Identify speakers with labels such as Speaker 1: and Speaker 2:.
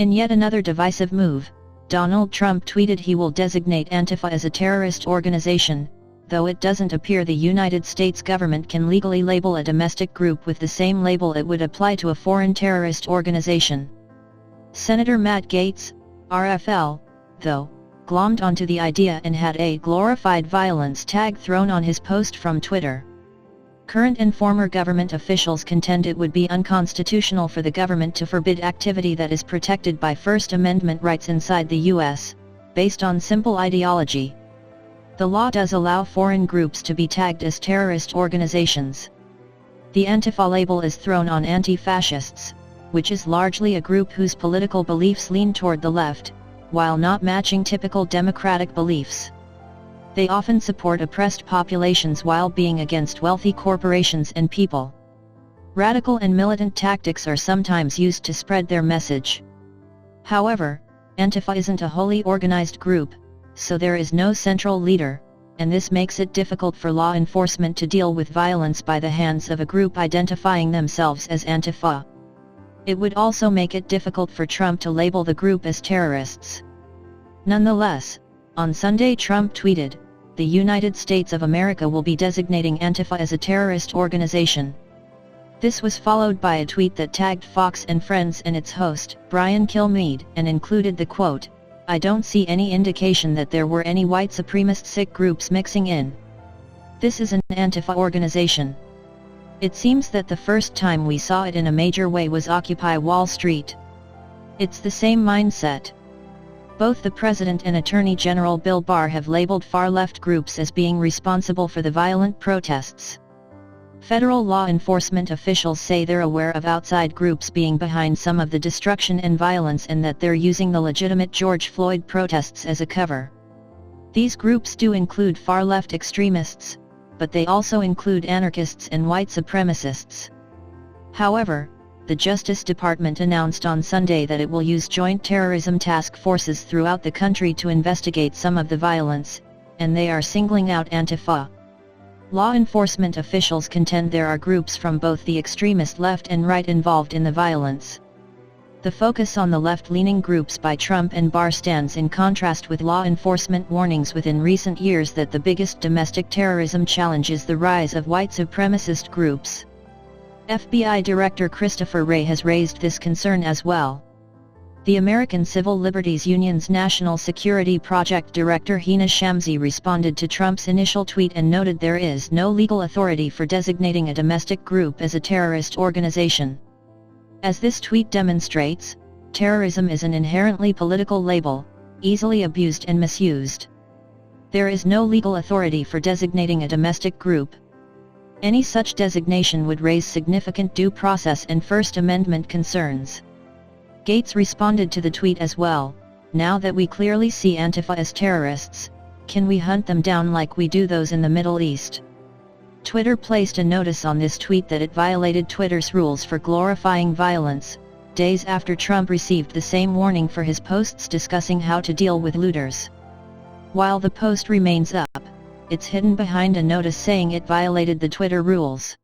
Speaker 1: In yet another divisive move, Donald Trump tweeted he will designate Antifa as a terrorist organization, though it doesn't appear the United States government can legally label a domestic group with the same label it would apply to a foreign terrorist organization. Senator Matt Gaetz, RFL, though, glommed onto the idea and had a glorified violence tag thrown on his post from Twitter. Current and former government officials contend it would be unconstitutional for the government to forbid activity that is protected by First Amendment rights inside the U.S., based on simple ideology. The law does allow foreign groups to be tagged as terrorist organizations. The Antifa label is thrown on anti-fascists, which is largely a group whose political beliefs lean toward the left, while not matching typical democratic beliefs. They often support oppressed populations while being against wealthy corporations and people. Radical and militant tactics are sometimes used to spread their message. However, Antifa isn't a wholly organized group, so there is no central leader, and this makes it difficult for law enforcement to deal with violence by the hands of a group identifying themselves as Antifa. It would also make it difficult for Trump to label the group as terrorists. Nonetheless, on Sunday Trump tweeted, "The United States of America will be designating Antifa as a terrorist organization." This was followed by a tweet that tagged Fox and Friends and its host, Brian Kilmeade, and included the quote, "I don't see any indication that there were any white supremacist sick groups mixing in. This is an Antifa organization." It seems that the first time we saw it in a major way was Occupy Wall Street. It's the same mindset. Both the President and Attorney General Bill Barr have labeled far-left groups as being responsible for the violent protests. Federal law enforcement officials say they're aware of outside groups being behind some of the destruction and violence and that they're using the legitimate George Floyd protests as a cover. These groups do include far-left extremists, but they also include anarchists and white supremacists. However, the Justice Department announced on Sunday that it will use joint terrorism task forces throughout the country to investigate some of the violence, and they are singling out Antifa. Law enforcement officials contend there are groups from both the extremist left and right involved in the violence. The focus on the left-leaning groups by Trump and Barr stands in contrast with law enforcement warnings within recent years that the biggest domestic terrorism challenge is the rise of white supremacist groups. FBI Director Christopher Wray has raised this concern as well. The American Civil Liberties Union's National Security Project Director Hina Shamsi responded to Trump's initial tweet and noted there is no legal authority for designating a domestic group as a terrorist organization. As this tweet demonstrates, terrorism is an inherently political label, easily abused and misused. There is no legal authority for designating a domestic group. Any such designation would raise significant due process and First Amendment concerns. Gaetz responded to the tweet as well, "Now that we clearly see Antifa as terrorists, can we hunt them down like we do those in the Middle East?" Twitter placed a notice on this tweet that it violated Twitter's rules for glorifying violence, days after Trump received the same warning for his posts discussing how to deal with looters. While the post remains up, it's hidden behind a notice saying it violated the Twitter rules.